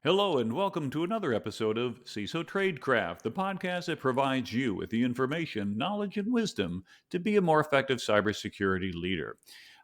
Hello, and welcome to another episode of CISO Tradecraft, the podcast that provides you with the information, knowledge, and wisdom to be a more effective cybersecurity leader.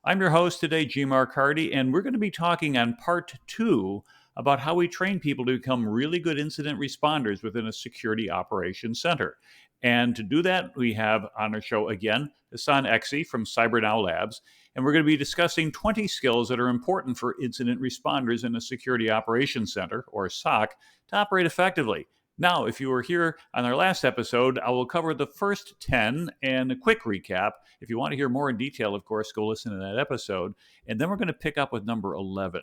I'm your host today, G. Mark Hardy, and we're going to be talking on part two about how we train people to become really good incident responders within a security operations center. And to do that, we have on our show again Hasan Eksi from CyberNow Labs. And we're going to be discussing 20 skills that are important for incident responders in a security operations center, or SOC, to operate effectively. Now, if you were here on our last episode, I will cover the first 10 and a quick recap. If you want to hear more in detail, of course, go listen to that episode. And then we're going to pick up with number 11.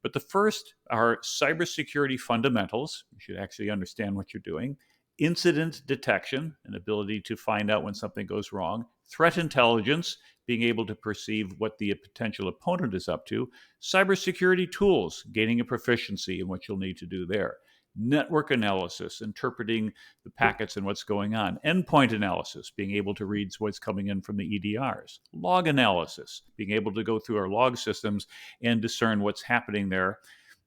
But the first are cybersecurity fundamentals. You should actually understand what you're doing. Incident detection, an ability to find out when something goes wrong. Threat intelligence, being able to perceive what the potential opponent is up to. Cybersecurity tools, gaining a proficiency in what you'll need to do there. Network analysis, interpreting the packets and what's going on. Endpoint analysis, being able to read what's coming in from the EDRs. Log analysis, being able to go through our log systems and discern what's happening there.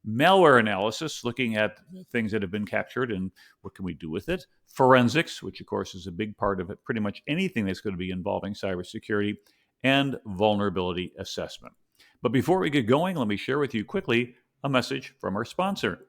Malware analysis, looking at things that have been captured and what can we do with it. Forensics, which of course is a big part of it, pretty much anything that's going to be involving cybersecurity. And vulnerability assessment. But before we get going, let me share with you quickly a message from our sponsor.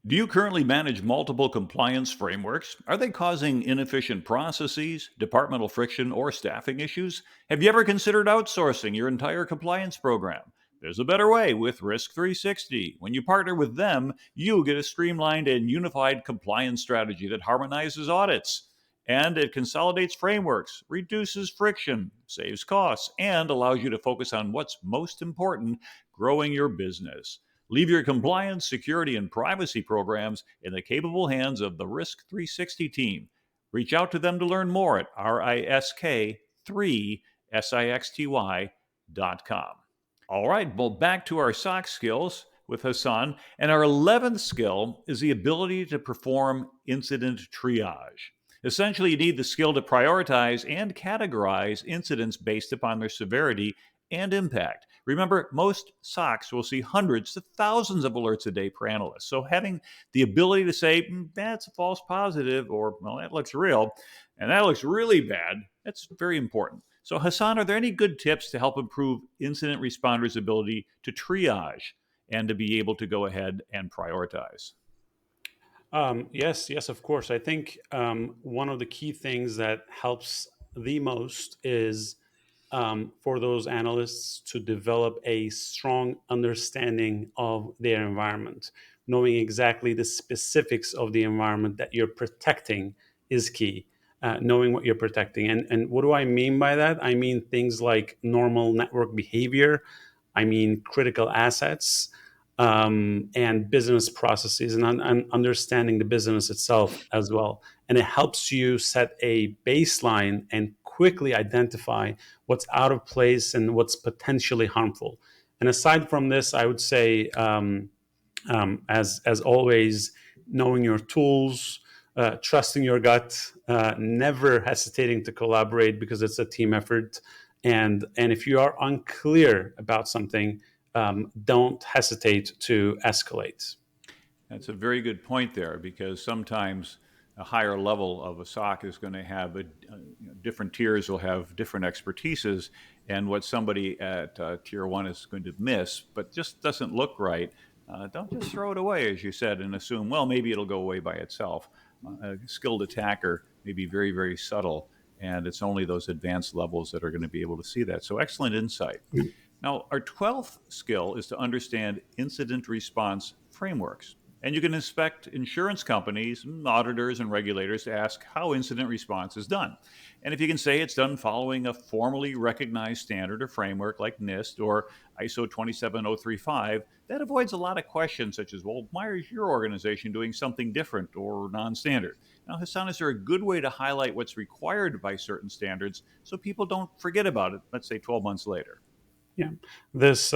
Do you currently manage multiple compliance frameworks? Are they causing inefficient processes, departmental friction, or staffing issues? Have you ever considered outsourcing your entire compliance program? There's a better way with Risk 360. When you partner with them, you get a streamlined and unified compliance strategy that harmonizes audits. And it consolidates frameworks, reduces friction, saves costs, and allows you to focus on what's most important, growing your business. Leave your compliance, security, and privacy programs in the capable hands of the Risk 360 team. Reach out to them to learn more at risk3sixty.com. All right, well, back to our SOC skills with Hasan. And our 11th skill is the ability to perform incident triage. Essentially, you need the skill to prioritize and categorize incidents based upon their severity and impact. Remember, most SOCs will see hundreds to thousands of alerts a day per analyst. So having the ability to say, that's a false positive, or, well, that looks real, and that looks really bad, that's very important. So Hasan, are there any good tips to help improve incident responders' ability to triage and to be able to go ahead and prioritize? Yes, of course. I think one of the key things that helps the most is for those analysts to develop a strong understanding of their environment. Knowing exactly the specifics of the environment that you're protecting is key. Knowing what you're protecting. And what do I mean by that? I mean things like normal network behavior, I mean critical assets, and business processes, and understanding the business itself as well. And it helps you set a baseline and quickly identify what's out of place and what's potentially harmful. And aside from this, I would say, as always, knowing your tools, trusting your gut, never hesitating to collaborate because it's a team effort. And if you are unclear about something, don't hesitate to escalate. That's a very good point there, because sometimes a higher level of a SOC is going to have different tiers will have different expertises, and what somebody at tier one is going to miss, but just doesn't look right. Don't just throw it away, as you said, and assume, well, maybe it'll go away by itself. A skilled attacker may be very, very subtle, and it's only those advanced levels that are going to be able to see that. So, excellent insight. Now, our 12th skill is to understand incident response frameworks. And you can inspect insurance companies, auditors, and regulators to ask how incident response is done. And if you can say it's done following a formally recognized standard or framework like NIST or ISO 27035, that avoids a lot of questions such as, well, why is your organization doing something different or non standard? Now, Hasan, is there a good way to highlight what's required by certain standards so people don't forget about it, let's say 12 months later? Yeah, this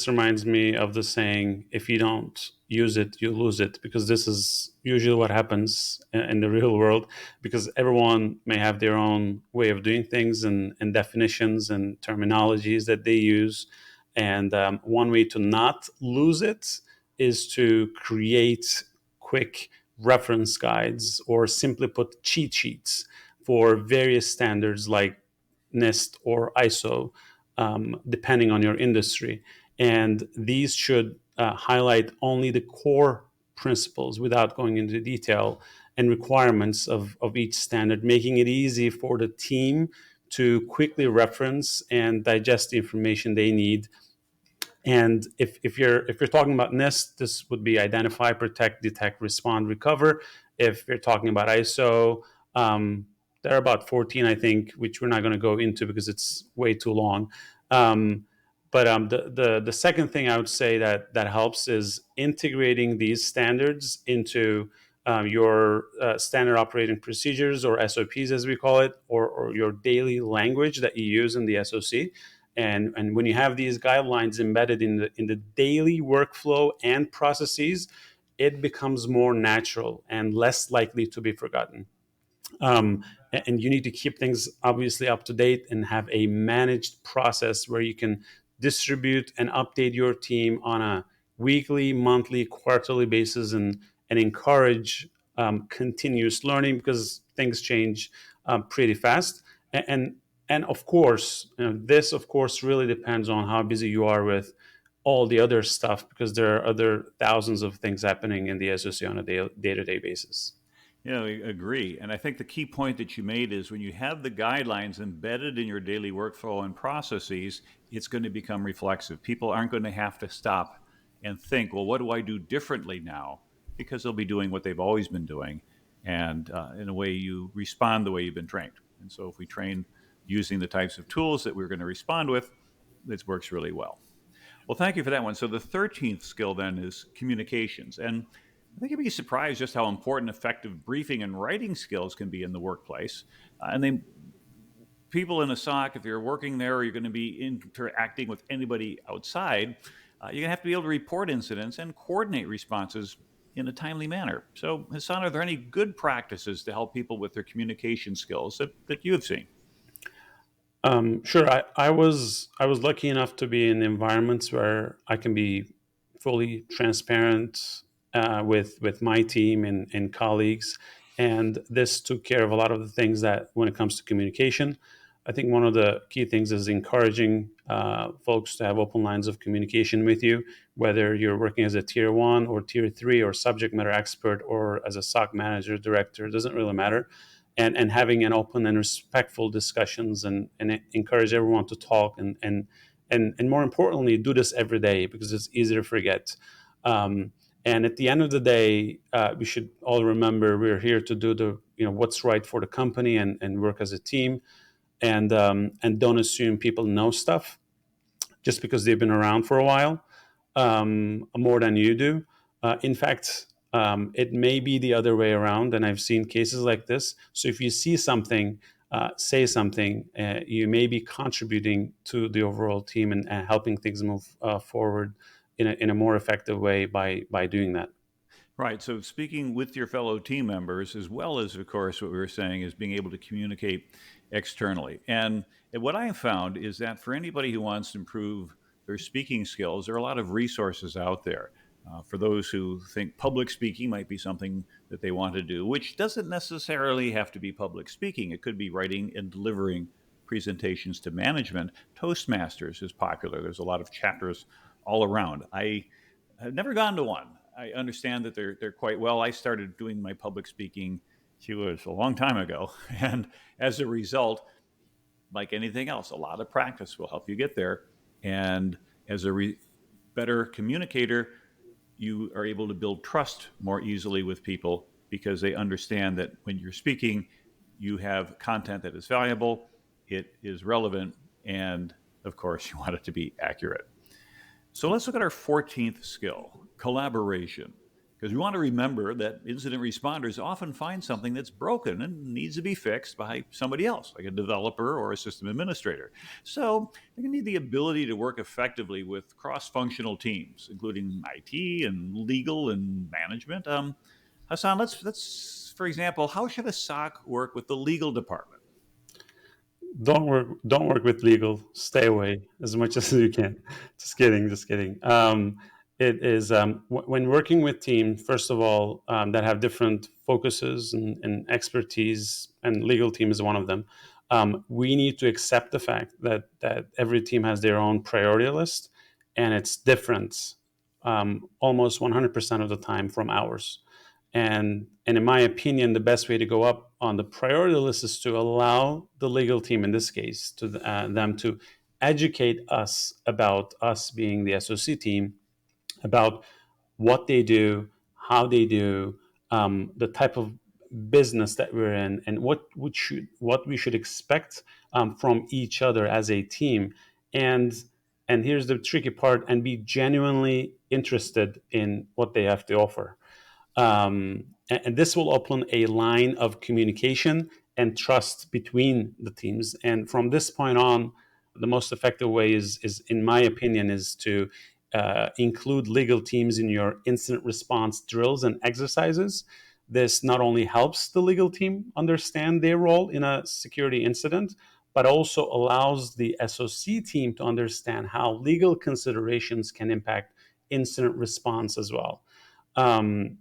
reminds me of the saying: "If you don't use it, you lose it," because this is usually what happens in the real world. Because everyone may have their own way of doing things and definitions and terminologies that they use, and one way to not lose it is to create quick reference guides, or simply put, cheat sheets for various standards like NIST or ISO, depending on your industry. And these should highlight only the core principles without going into detail and requirements of each standard, making it easy for the team to quickly reference and digest the information they need. And if you're talking about NIST, this would be identify, protect, detect, respond, recover. If you're talking about ISO, there are about 14, I think, which we're not going to go into because it's way too long. But the second thing I would say that helps is integrating these standards into your standard operating procedures, or SOPs as we call it, or your daily language that you use in the SOC. And when you have these guidelines embedded in the daily workflow and processes, it becomes more natural and less likely to be forgotten. um, and you need to keep things obviously up to date and have a managed process where you can distribute and update your team on a weekly, monthly, quarterly basis, and encourage continuous learning, because things change pretty fast. And of course, this of course really depends on how busy you are with all the other stuff, because there are other thousands of things happening in the SOC on a day-to-day basis. Yeah, I agree. And I think the key point that you made is when you have the guidelines embedded in your daily workflow and processes, it's going to become reflexive. People aren't going to have to stop and think, well, what do I do differently now? Because they'll be doing what they've always been doing. And in a way, you respond the way you've been trained. And so if we train using the types of tools that we're going to respond with, this works really well. Well, thank you for that one. So the 13th skill then is communications. And I think you'd be surprised just how important effective briefing and writing skills can be in the workplace. And they people in a SOC, if you're working there or you're going to be interacting with anybody outside, you're going to have to be able to report incidents and coordinate responses in a timely manner. So, Hasan, are there any good practices to help people with their communication skills that you have seen? Sure. I was lucky enough to be in environments where I can be fully transparent with my team and colleagues, and this took care of a lot of the things that when it comes to communication. I think one of the key things is encouraging folks to have open lines of communication with you, whether you're working as a tier one or tier three or subject matter expert or as a SOC manager, director. It doesn't really matter. And having an open and respectful discussions, and encourage everyone to talk, and more importantly, do this every day, because it's easy to forget. And at the end of the day, we should all remember we're here to do the what's right for the company, and work as a team, and don't assume people know stuff just because they've been around for a while, more than you do. In fact, it may be the other way around, and I've seen cases like this. So if you see something, say something. You may be contributing to the overall team, and helping things move forward in a more effective way by doing that. Right. So speaking with your fellow team members, as well as, of course, what we were saying is being able to communicate externally. And what I have found is that for anybody who wants to improve their speaking skills, there are a lot of resources out there. For those who think public speaking might be something that they want to do, which doesn't necessarily have to be public speaking. It could be writing and delivering presentations to management. Toastmasters is popular. There's a lot of chapters all around. I've never gone to one. I understand that they're quite well. I started doing my public speaking, she was a long time ago, and as a result, like anything else, a lot of practice will help you get there. And as a better communicator, you are able to build trust more easily with people because they understand that when you're speaking, you have content that is valuable, it is relevant, and of course, you want it to be accurate. So let's look at our 14th skill, collaboration. Because we want to remember that incident responders often find something that's broken and needs to be fixed by somebody else, like a developer or a system administrator. So they're going to need the ability to work effectively with cross functional teams, including IT and legal and management. Hasan, for example, how should a SOC work with the legal department? Don't work with legal. Stay away as much as you can. Just kidding. It is when working with teams, first of all, that have different focuses and expertise, and legal team is one of them. We need to accept the fact that every team has their own priority list, and it's different almost 100% of the time from ours. And in my opinion, the best way to go up on the priority list is to allow the legal team, in this case, to them to educate us about us being the SOC team, about what they do, how they do, the type of business that we're in, and what we should expect from each other as a team. And here's the tricky part: and be genuinely interested in what they have to offer. And this will open a line of communication and trust between the teams. And from this point on, the most effective way is in my opinion, is to include legal teams in your incident response drills and exercises. This not only helps the legal team understand their role in a security incident, but also allows the SOC team to understand how legal considerations can impact incident response as well. Um,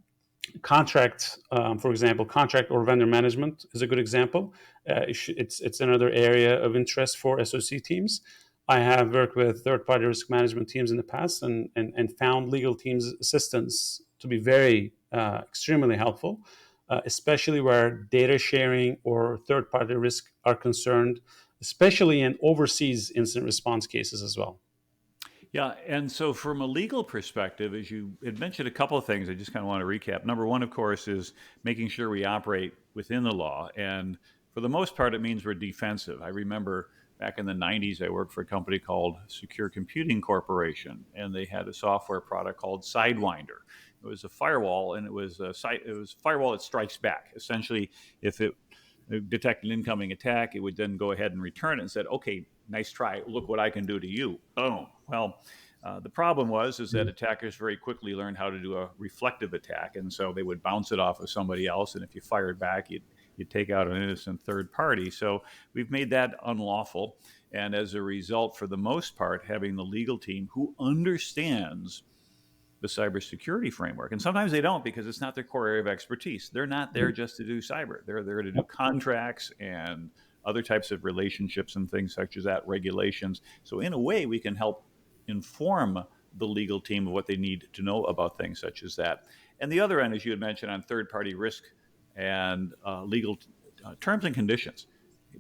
Contract, for example, contract or vendor management is a good example. It's another area of interest for SOC teams. I have worked with third-party risk management teams in the past, and found legal teams assistance to be very extremely helpful, especially where data sharing or third-party risk are concerned, especially in overseas incident response cases as well. Yeah, and so from a legal perspective, as you had mentioned a couple of things, I just kind of want to recap. Number one, of course, is making sure we operate within the law. And for the most part, it means we're defensive. I remember back in the 90s, I worked for a company called Secure Computing Corporation, and they had a software product called Sidewinder. It was a firewall, and it was a firewall that strikes back. Essentially, if it detected an incoming attack, it would then go ahead and return it and said, "Okay, nice try. Look what I can do to you." Boom. Well, the problem was is that attackers very quickly learned how to do a reflective attack, and so they would bounce it off of somebody else, and if you fired back, you'd take out an innocent third party. So we've made that unlawful, and as a result, for the most part, having the legal team who understands the cybersecurity framework. And sometimes they don't because it's not their core area of expertise. They're not there just to do cyber. They're there to do contracts and other types of relationships and things such as that, regulations. So in a way, we can help inform the legal team of what they need to know about things such as that. And the other end, as you had mentioned, on third-party risk and legal terms and conditions,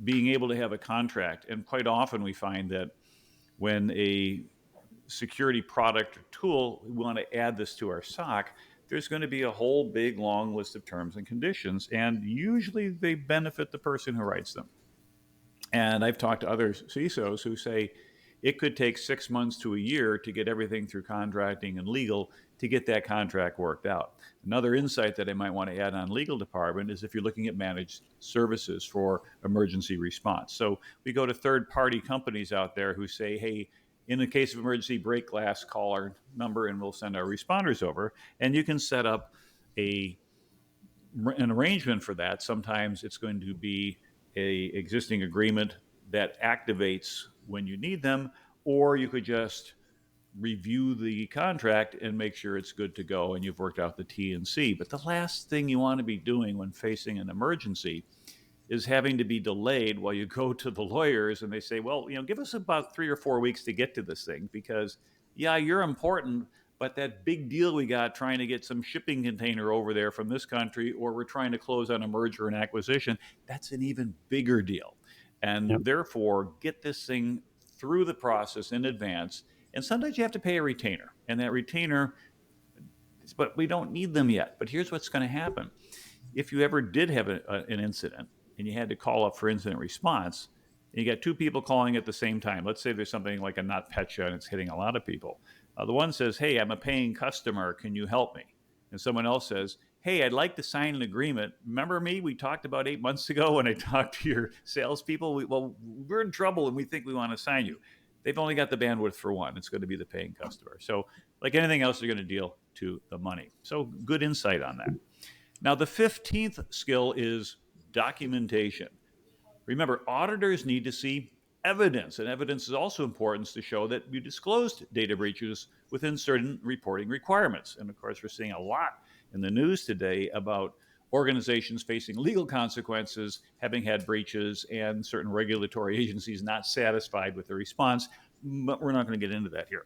being able to have a contract. And quite often we find that when a security product or tool, we want to add this to our SOC, there's going to be a whole big long list of terms and conditions, and usually they benefit the person who writes them. And I've talked to other CISOs who say it could take 6 months to a year to get everything through contracting and legal to get that contract worked out. Another insight that I might want to add on legal department is if you're looking at managed services for emergency response. So we go to third party companies out there who say, hey, in the case of emergency, break glass, call our number and we'll send our responders over. And you can set up a an arrangement for that. Sometimes it's going to be a existing agreement that activates when you need them, or you could just review the contract and make sure it's good to go and you've worked out the T and C. But the last thing you want to be doing when facing an emergency is having to be delayed while you go to the lawyers and they say, well, give us about 3 or 4 weeks to get to this thing because, yeah, you're important, but that big deal we got trying to get some shipping container over there from this country, or we're trying to close on a merger and acquisition, that's an even bigger deal. And Yep. therefore, get this thing through the process in advance. And sometimes you have to pay a retainer. And that retainer, but we don't need them yet. But here's what's going to happen. If you ever did have an incident and you had to call up for incident response, and you got two people calling at the same time, let's say there's something like a NotPetya and it's hitting a lot of people. The one says, hey, I'm a paying customer. Can you help me? And someone else says, hey, I'd like to sign an agreement. Remember me? We talked about 8 months ago when I talked to your salespeople. Well, we're in trouble and we think we want to sign you. They've only got the bandwidth for one. It's going to be the paying customer. So, like anything else, they're going to deal to the money. So, good insight on that. Now, the 15th skill is documentation. Remember, auditors need to see evidence. And evidence is also important to show that you disclosed data breaches within certain reporting requirements. And of course, we're seeing a lot in the news today about organizations facing legal consequences, having had breaches, and certain regulatory agencies not satisfied with the response. But we're not going to get into that here.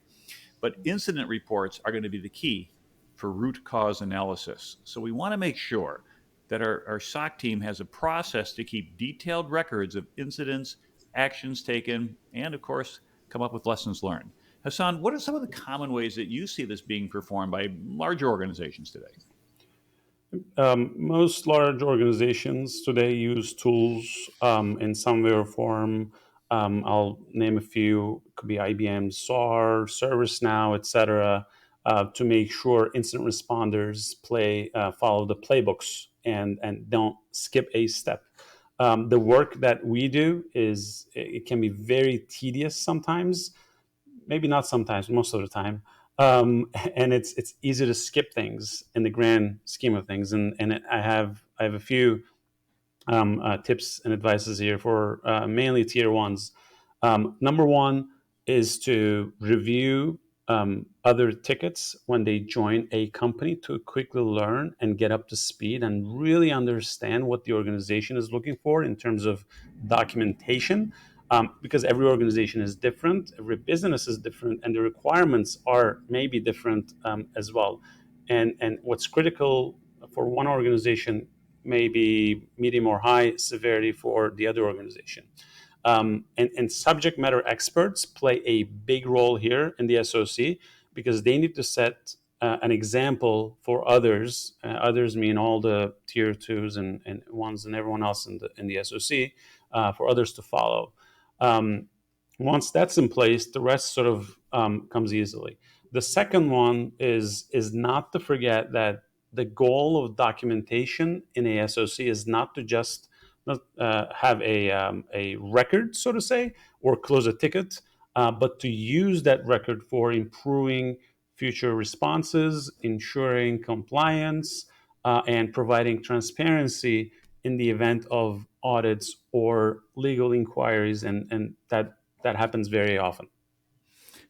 But incident reports are going to be the key for root cause analysis. So we want to make sure that our SOC team has a process to keep detailed records of incidents, actions taken, and of course, come up with lessons learned. Hasan, what are some of the common ways that you see this being performed by larger organizations today? Most large organizations today use tools in some way or form. I'll name a few. It could be IBM SAR, ServiceNow, etc., to make sure incident responders follow the playbooks and don't skip a step. The work that we do is it can be very tedious sometimes, maybe not sometimes, most of the time. And it's easy to skip things in the grand scheme of things. I have a few tips and advices here for mainly tier ones. Number one is to review other tickets when they join a company to quickly learn and get up to speed and really understand what the organization is looking for in terms of documentation. Because every organization is different, every business is different, and the requirements are maybe different as well. And what's critical for one organization may be medium or high severity for the other organization. And subject matter experts play a big role here in the SOC because they need to set an example for others. Others mean all the tier twos and ones and everyone else in the SOC for others to follow. Um, Once that's in place, the rest sort of comes easily. The second one is not to forget that the goal of documentation in a SOC is not to just not have a record, so to say, or close a ticket, but to use that record for improving future responses, ensuring compliance, and providing transparency in the event of audits or legal inquiries, and that happens very often.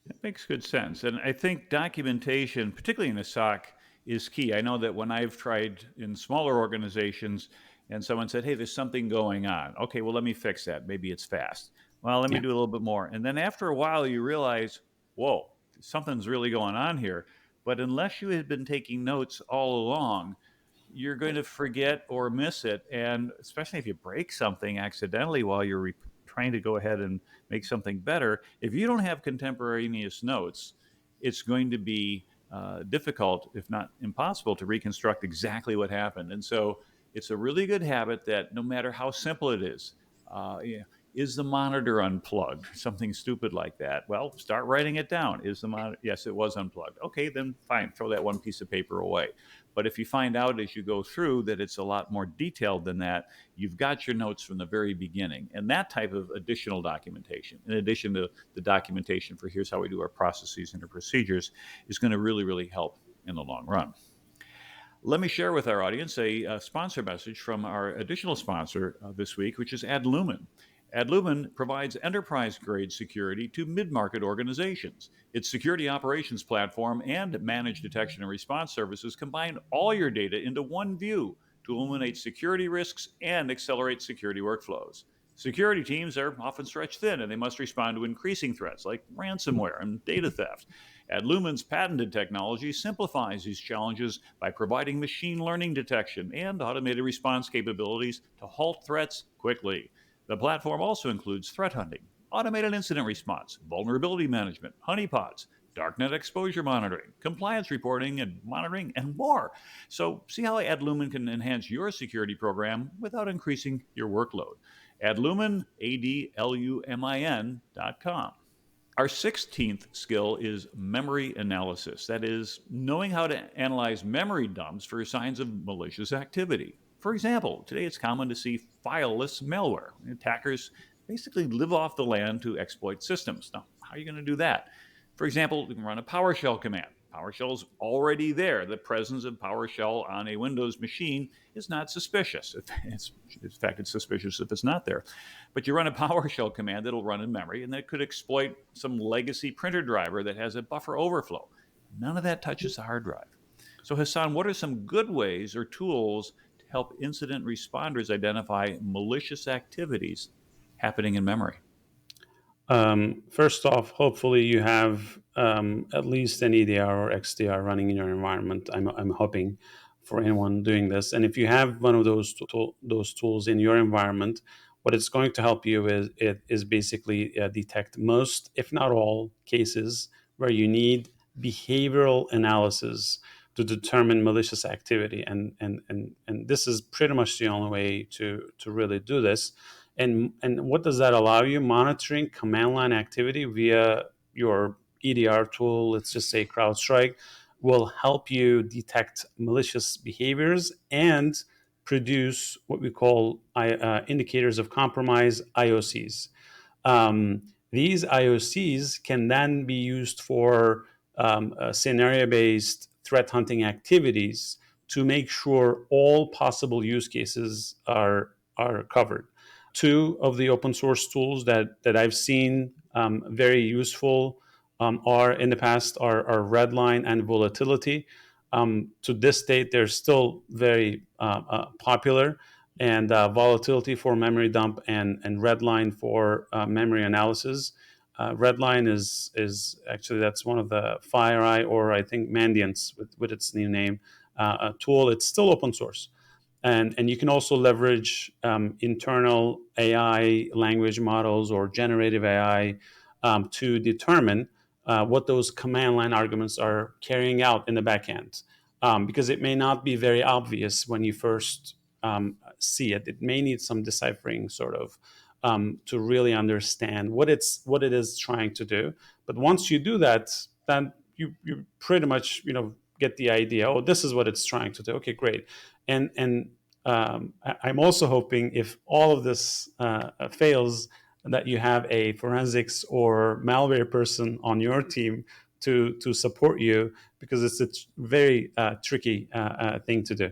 That makes good sense. And I think documentation, particularly in a SOC, is key. I know that when I've tried in smaller organizations and someone said, hey, there's something going on. Okay, well, let me fix that. Maybe it's fast. Well, let me Yeah. do a little bit more. And then after a while, you realize, whoa, something's really going on here. But unless you had been taking notes all along, you're going to forget or miss it. And especially if you break something accidentally while you're trying to go ahead and make something better, if you don't have contemporaneous notes, it's going to be difficult, if not impossible, to reconstruct exactly what happened. And so it's a really good habit that no matter how simple it is, yeah, is the monitor unplugged? Something stupid like that. Well, start writing it down. Is the monitor? Yes, it was unplugged. Okay, then fine. Throw that one piece of paper away. But if you find out as you go through that it's a lot more detailed than that, you've got your notes from the very beginning. And that type of additional documentation, in addition to the documentation for here's how we do our processes and our procedures, is going to really, really help in the long run. Let me share with our audience a sponsor message from our additional sponsor this week, which is Adlumin. Adlumin provides enterprise grade security to mid market organizations. Its security operations platform and managed detection and response services combine all your data into one view to eliminate security risks and accelerate security workflows. Security teams are often stretched thin and they must respond to increasing threats like ransomware and data theft. Adlumin's patented technology simplifies these challenges by providing machine learning detection and automated response capabilities to halt threats quickly. The platform also includes threat hunting, automated incident response, vulnerability management, honeypots, darknet exposure monitoring, compliance reporting and monitoring, and more. So, see how Adlumin can enhance your security program without increasing your workload. Adlumin, ADLUMIN.com. Our 16th skill is memory analysis. That is, knowing how to analyze memory dumps for signs of malicious activity. For example, today it's common to see fileless malware. Attackers basically live off the land to exploit systems. Now, how are you going to do that? For example, you can run a PowerShell command. PowerShell's already there. The presence of PowerShell on a Windows machine is not suspicious. In fact, it's suspicious if it's not there. But you run a PowerShell command that'll run in memory, and that could exploit some legacy printer driver that has a buffer overflow. None of that touches the hard drive. So, Hasan, what are some good ways or tools to help incident responders identify malicious activities happening in memory? First off, hopefully you have at least an EDR or XDR running in your environment. I'm hoping for anyone doing this. And if you have one of those tools in your environment, what it's going to help you is basically detect most, if not all, cases where you need behavioral analysis to determine malicious activity. And this is pretty much the only way to really do this. And what does that allow you? Monitoring command line activity via your EDR tool, let's just say CrowdStrike, will help you detect malicious behaviors and produce what we call indicators of compromise, IOCs. Um, these IOCs can then be used for scenario-based threat hunting activities to make sure all possible use cases are covered. Two of the open source tools that I've seen very useful are in the past are Redline and Volatility. To this date, they're still very popular. And Volatility for memory dump and Redline for memory analysis. Redline is actually that's one of the FireEye or I think Mandiant's with its new name tool. It's still open source. And you can also leverage internal AI language models or generative AI to determine what those command line arguments are carrying out in the backend. Because it may not be very obvious when you first see it. It may need some deciphering sort of to really understand what it is trying to do. But once you do that, then you pretty much get the idea. Oh, this is what it's trying to do. Okay, great. And I'm also hoping if all of this fails, that you have a forensics or malware person on your team to support you because it's a very tricky thing to do.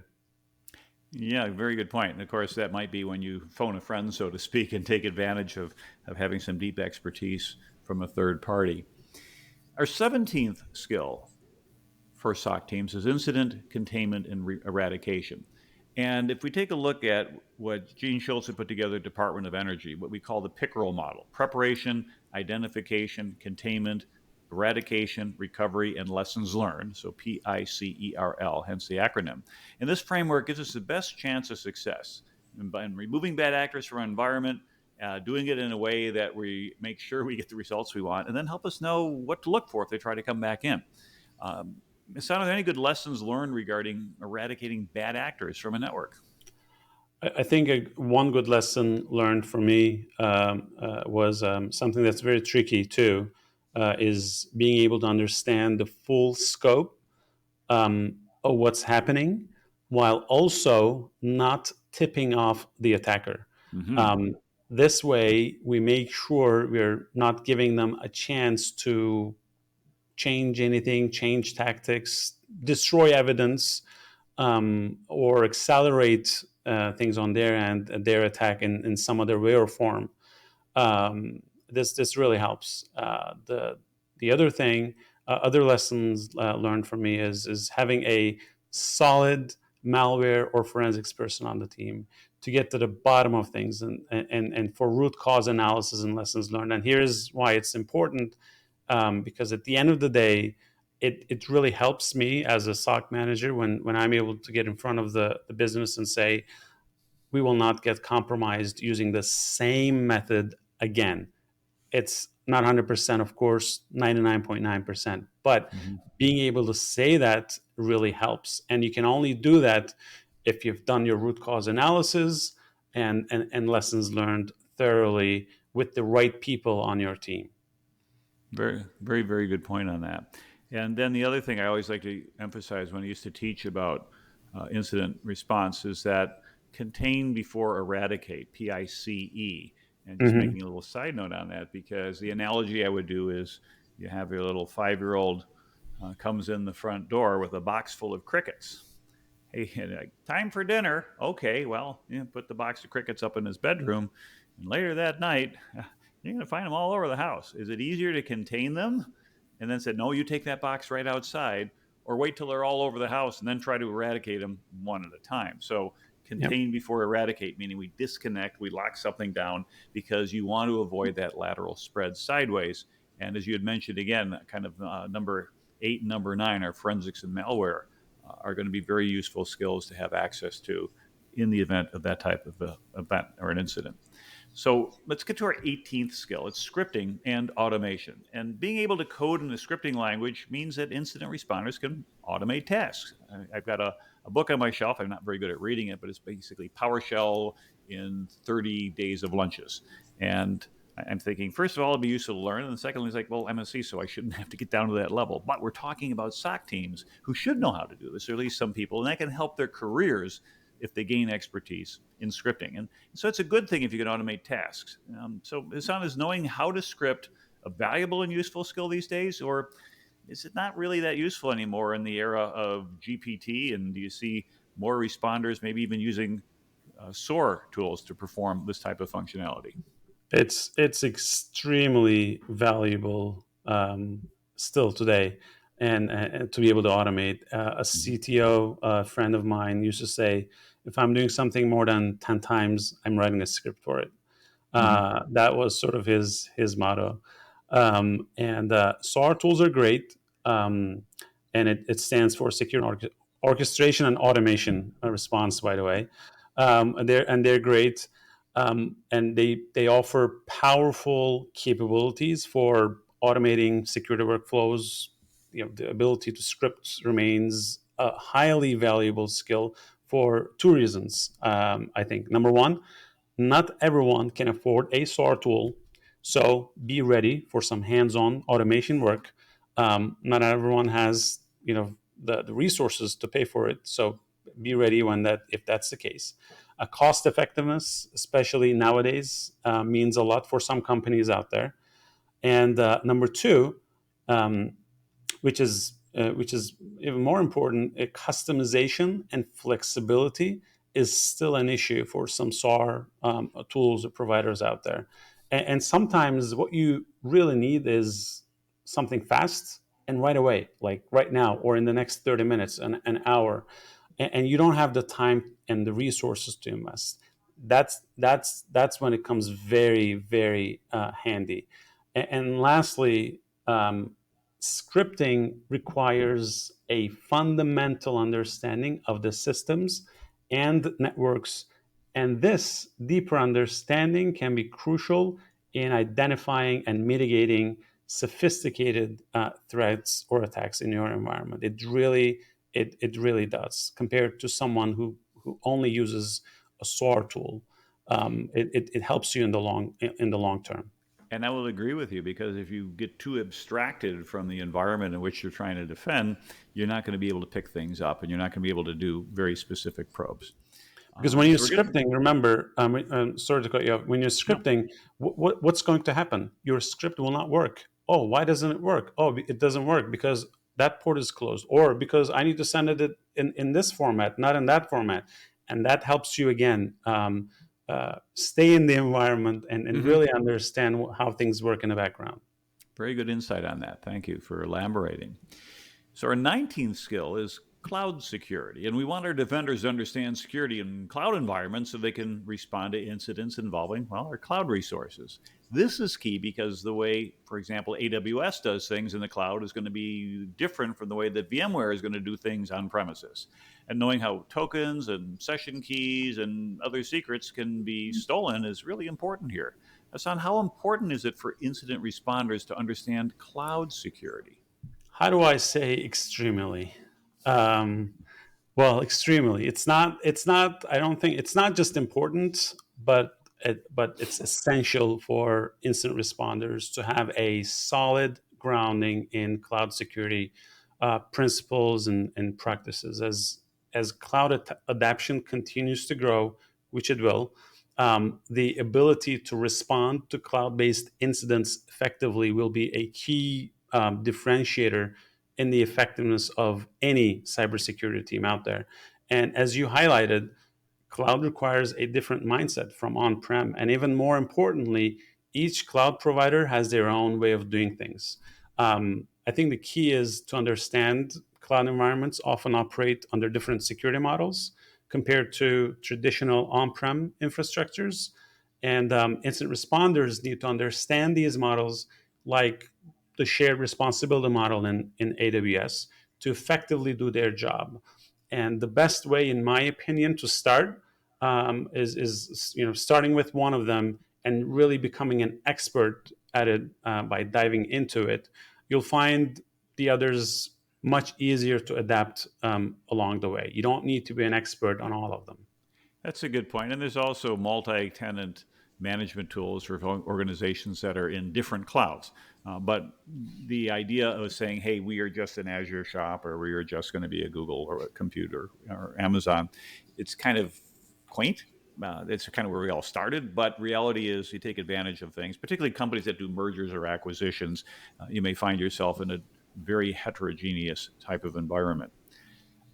Yeah, very good point. And of course, that might be when you phone a friend, so to speak, and take advantage of having some deep expertise from a third party. Our 17th skill for SOC teams is incident containment and eradication. And if we take a look at what Gene Schultz had put together, Department of Energy, what we call the pickerel model: preparation, identification, containment, eradication, recovery, and lessons learned. So PICERL, hence the acronym. And this framework gives us the best chance of success by removing bad actors from our environment, doing it in a way that we make sure we get the results we want, and then help us know what to look for if they try to come back in. Hassan, are there any good lessons learned regarding eradicating bad actors from a network? I think one good lesson learned for me was something that's very tricky too, is being able to understand the full scope of what's happening while also not tipping off the attacker. Mm-hmm. This way, we make sure we're not giving them a chance to change anything, change tactics, destroy evidence, or accelerate things on their end, their attack in some other way or form. This really helps. The other thing, other lessons learned from me is having a solid malware or forensics person on the team to get to the bottom of things and for root cause analysis and lessons learned. And here's why it's important, because at the end of the day, it really helps me as a SOC manager when I'm able to get in front of the business and say, we will not get compromised using the same method again. It's not 100%, of course, 99.9%. But Mm-hmm. being able to say that really helps. And you can only do that if you've done your root cause analysis and lessons learned thoroughly with the right people on your team. Very, very, very good point on that. And then the other thing I always like to emphasize when I used to teach about incident response is that contain before eradicate, PICE. And just Mm-hmm. making a little side note on that, because the analogy I would do is you have your little 5-year-old comes in the front door with a box full of crickets. Hey, time for dinner. Okay, well, put the box of crickets up in his bedroom. And later that night, you're going to find them all over the house. Is it easier to contain them and then say, no, you take that box right outside, or wait till they're all over the house and then try to eradicate them one at a time? So, Yep. contain before eradicate, meaning we disconnect, we lock something down because you want to avoid that lateral spread sideways. And as you had mentioned again, kind of number 8 and number 9 are forensics and malware are going to be very useful skills to have access to in the event of that type of event or an incident. So let's get to our 18th skill. It's scripting and automation. And being able to code in a scripting language means that incident responders can automate tasks. I've got a book on my shelf. I'm not very good at reading it, but it's basically PowerShell in 30 days of lunches. And I'm thinking, first of all, it'd be useful to learn. And secondly, it's like, well, I'm a CISO, I shouldn't have to get down to that level. But we're talking about SOC teams who should know how to do this, or at least some people, and that can help their careers if they gain expertise in scripting. And so it's a good thing if you can automate tasks. So, Hasan, is knowing how to script a valuable and useful skill these days, or is it not really that useful anymore in the era of GPT? And do you see more responders maybe even using SOAR tools to perform this type of functionality? It's extremely valuable still today, and to be able to automate. A Mhm. CTO, friend of mine, used to say, if I'm doing something more than 10 times, I'm writing a script for it. Mhm. That was sort of his motto. And SOAR tools are great, and it stands for Secure Orchestration and Automation Response. By the way, and they're great, and they offer powerful capabilities for automating security workflows. The ability to script remains a highly valuable skill for two reasons. I think number one, not everyone can afford a SOAR tool, so be ready for some hands-on automation work. Not everyone has the resources to pay for it, so be ready when that if that's the case. Cost effectiveness, especially nowadays, means a lot for some companies out there. And number two, um, which is even more important, customization and flexibility is still an issue for some SAR tools or providers out there. And sometimes what you really need is something fast and right away, like right now or in the next 30 minutes, an hour, and you don't have the time and the resources to invest. That's when it comes very, very handy. And lastly, scripting requires a fundamental understanding of the systems and networks, and this deeper understanding can be crucial in identifying and mitigating sophisticated threats or attacks in your environment. It really does, compared to someone who only uses a SOAR tool. It helps you in the long term. And I will agree with you because if you get too abstracted from the environment in which you're trying to defend, you're not going to be able to pick things up and you're not going to be able to do very specific probes. Because when you're So we're getting, scripting, remember, sorry to cut you off. When you're no, scripting, what's going to happen? Your script will not work. Oh, why doesn't it work? Oh, it doesn't work because that port is closed, or because I need to send it in this format, not in that format, and that helps you again stay in the environment and Mhm. really understand how things work in the background. Very good insight on that. Thank you for elaborating. So, our 19th skill is cloud security. And we want our defenders to understand security in cloud environments so they can respond to incidents involving, well, our cloud resources. This is key because the way, for example, AWS does things in the cloud is going to be different from the way that VMware is going to do things on premises. And knowing how tokens and session keys and other secrets can be stolen is really important here. Hassan, how important is it for incident responders to understand cloud security? How do I say extremely? Um, Well, extremely. It's not. It's not. I don't think it's not just important, but it's essential for incident responders to have a solid grounding in cloud security principles and practices. As cloud adoption continues to grow, which it will, the ability to respond to cloud-based incidents effectively will be a key differentiator in the effectiveness of any cybersecurity team out there. And as you highlighted, cloud requires a different mindset from on-prem, and even more importantly, each cloud provider has their own way of doing things. I think the key is to understand cloud environments often operate under different security models compared to traditional on-prem infrastructures, and incident responders need to understand these models, like the shared responsibility model in AWS, to effectively do their job. And the best way, in my opinion, to start is starting with one of them and really becoming an expert at it by diving into it. You'll find the others much easier to adapt along the way. You don't need to be an expert on all of them. That's a good point. And there's also multi-tenant management tools for organizations that are in different clouds. But the idea of saying, hey, we are just an Azure shop, or we are just going to be a Google or a computer or Amazon, it's kind of quaint. It's kind of where we all started. But reality is you take advantage of things, particularly companies that do mergers or acquisitions. You may find yourself in a very heterogeneous type of environment.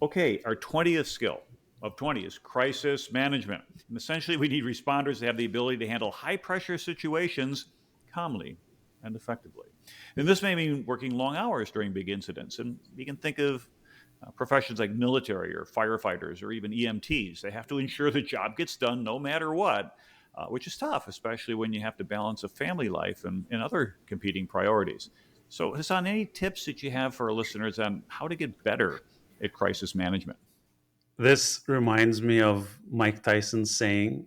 Okay, our 20th skill of 20 is crisis management. And essentially, we need responders to have the ability to handle high pressure situations calmly and effectively. And this may mean working long hours during big incidents. And you can think of professions like military or firefighters or even EMTs. They have to ensure the job gets done no matter what, which is tough, especially when you have to balance a family life and other competing priorities. So, Hasan, any tips that you have for our listeners on how to get better at crisis management? This reminds me of Mike Tyson saying,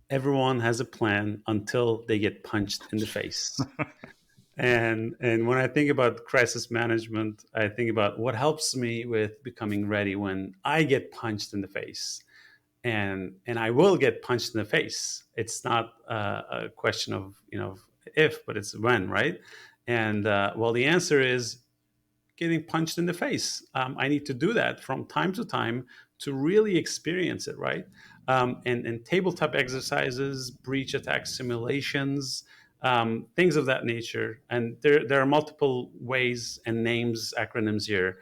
"Everyone has a plan until they get punched in the face." And when I think about crisis management, I think about what helps me with becoming ready when I get punched in the face. And I will get punched in the face. It's not a question of if, but it's when, right? And well, the answer is getting punched in the face. I need to do that from time to time to really experience it, right? And tabletop exercises, breach attack simulations, things of that nature. And there are multiple ways and names, acronyms here.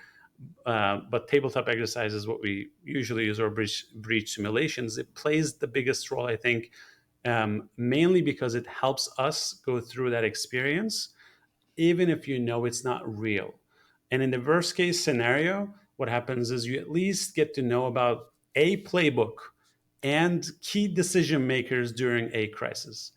But tabletop exercise is what we usually use, or breach simulations. It plays the biggest role, I think, mainly because it helps us go through that experience even if you know it's not real. And in the worst case scenario, what happens is you at least get to know about a playbook and key decision makers during a crisis.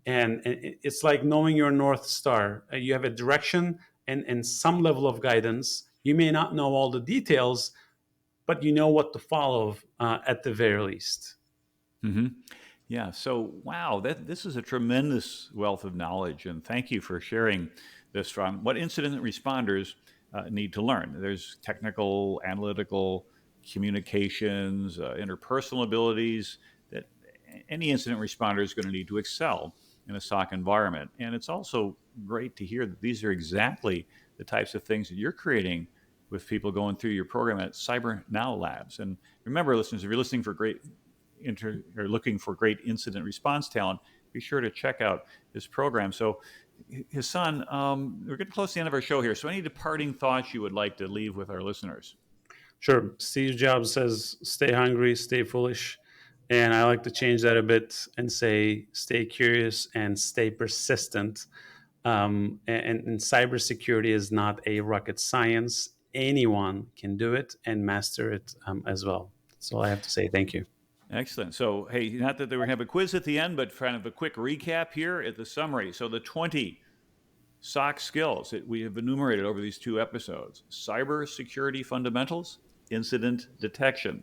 And it's like knowing your North Star. You have a direction and some level of guidance. You may not know all the details, but you know what to follow at the very least. Mm-hmm. Yeah. So, wow, this is a tremendous wealth of knowledge, and thank you for sharing this from what incident responders need to learn. There's technical, analytical, communications, interpersonal abilities that any incident responder is going to need to excel in a SOC environment. And it's also great to hear that these are exactly the types of things that you're creating with people going through your program at CyberNow Labs. And remember, listeners, if you're listening for great or looking for great incident response talent, be sure to check out his program. So, Hasan, we're getting close to the end of our show here. So, any departing thoughts you would like to leave with our listeners? Sure. Steve Jobs says, stay hungry, stay foolish. And I like to change that a bit and say, stay curious and stay persistent. And cybersecurity is not a rocket science. Anyone can do it and master it as well. That's all I have to say. Thank you. Excellent. So, hey, not that we're going to have a quiz at the end, but kind of a quick recap here at the summary. So, the 20 SOC skills that we have enumerated over these two episodes: cybersecurity fundamentals, incident detection,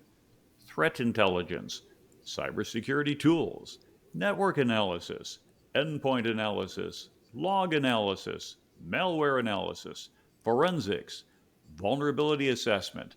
threat intelligence, cybersecurity tools, network analysis, endpoint analysis, log analysis, malware analysis, forensics, vulnerability assessment,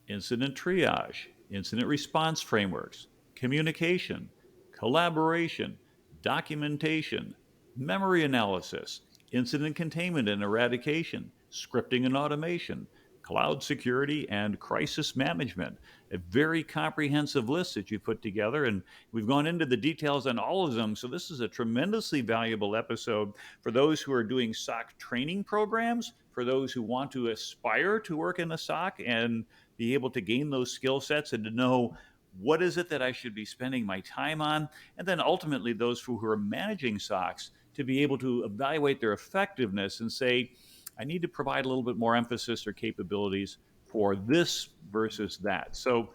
incident triage, incident response frameworks, communication, collaboration, documentation, memory analysis, incident containment and eradication, scripting and automation, cloud security, and crisis management. A very comprehensive list that you put together, and we've gone into the details on all of them. So, this is a tremendously valuable episode for those who are doing SOC training programs, for those who want to aspire to work in a SOC and be able to gain those skill sets and to know what is it that I should be spending my time on, and then ultimately those who are managing SOCs to be able to evaluate their effectiveness and say, I need to provide a little bit more emphasis or capabilities for this versus that. So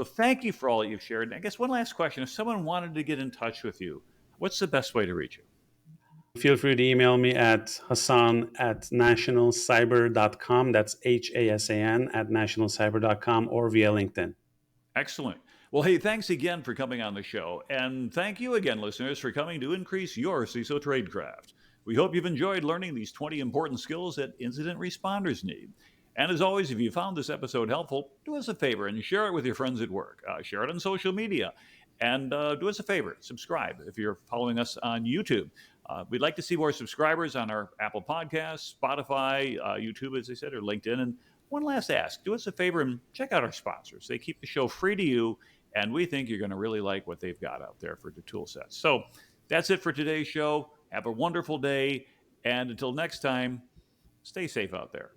thank you for all that you've shared. And I guess one last question: if someone wanted to get in touch with you, what's the best way to reach you? Feel free to email me at Hasan at nationalcyber.com. That's HASAN at nationalcyber.com, or via LinkedIn. Excellent. Well, hey, thanks again for coming on the show. And thank you again, listeners, for coming to increase your CISO Tradecraft. We hope you've enjoyed learning these 20 important skills that incident responders need. And as always, if you found this episode helpful, do us a favor and share it with your friends at work. Share it on social media. And do us a favor, subscribe if you're following us on YouTube. We'd like to see more subscribers on our Apple Podcasts, Spotify, YouTube, as I said, or LinkedIn. And one last ask: do us a favor and check out our sponsors. They keep the show free to you, and we think you're going to really like what they've got out there for the tool sets. So that's it for today's show. Have a wonderful day, and until next time, stay safe out there.